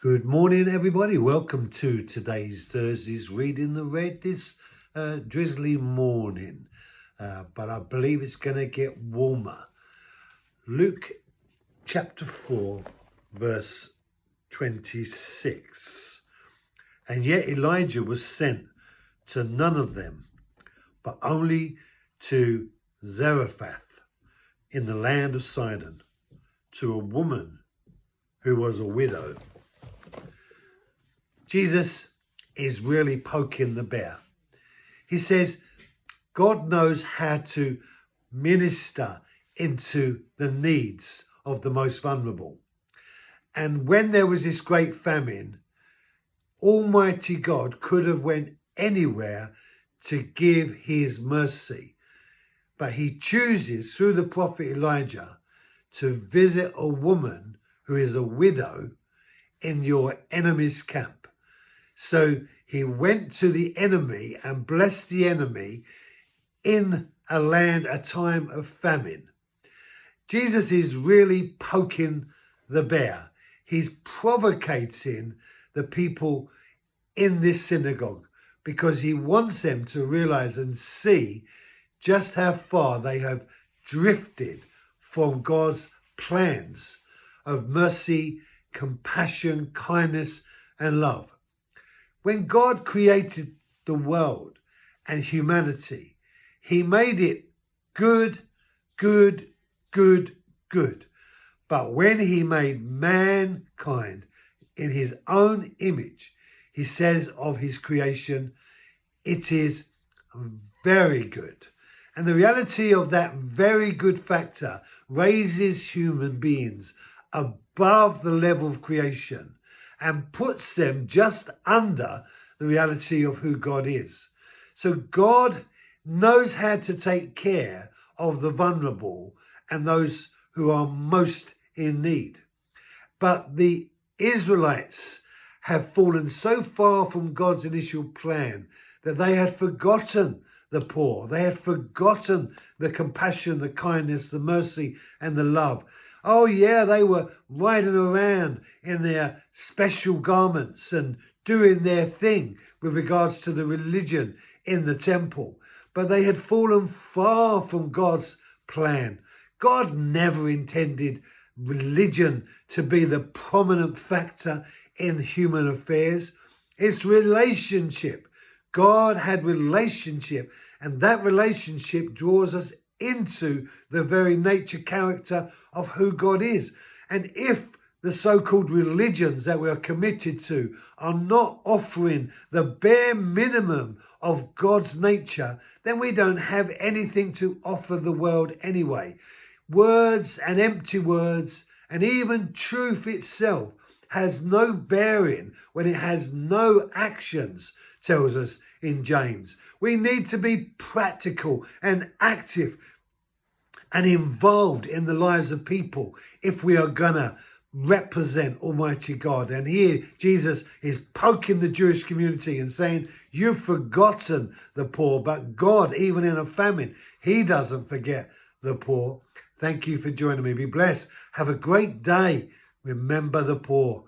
Good morning, everybody. Welcome to today's Thursday's Reading the Red this drizzly morning. But I believe it's going to get warmer. Luke chapter 4, verse 26. And yet Elijah was sent to none of them, but only to Zarephath in the land of Sidon, to a woman who was a widow. Jesus is really poking the bear. He says God knows how to minister into the needs of the most vulnerable. And when there was this great famine, Almighty God could have went anywhere to give his mercy. But he chooses through the prophet Elijah to visit a woman who is a widow in your enemy's camp. So he went to the enemy and blessed the enemy in a land, a time of famine. Jesus is really poking the bear. He's provocating the people in this synagogue because he wants them to realize and see just how far they have drifted from God's plans of mercy, compassion, kindness, and love. When God created the world and humanity, he made it good, good, good, good. But when he made mankind in his own image, he says of his creation, it is very good. And the reality of that very good factor raises human beings above the level of creation and puts them just under the reality of who God is. So God knows how to take care of the vulnerable and those who are most in need. But the Israelites have fallen so far from God's initial plan that they had forgotten the poor. They had forgotten the compassion, the kindness, the mercy, and the love. Oh yeah, they were riding around in their special garments and doing their thing with regards to the religion in the temple. But they had fallen far from God's plan. God never intended religion to be the prominent factor in human affairs. It's relationship. God had relationship, and that relationship draws us into the very nature, character of who God is. And if the so-called religions that we are committed to are not offering the bare minimum of God's nature, then we don't have anything to offer the world anyway. Words and empty words, and even truth itself, has no bearing when it has no actions, tells us in James. We need to be practical and active and involved in the lives of people if we are gonna represent Almighty God. And here Jesus is poking the Jewish community and saying, you've forgotten the poor, but God, even in a famine, he doesn't forget the poor. Thank you for joining me. Be blessed. Have a great day. Remember the poor.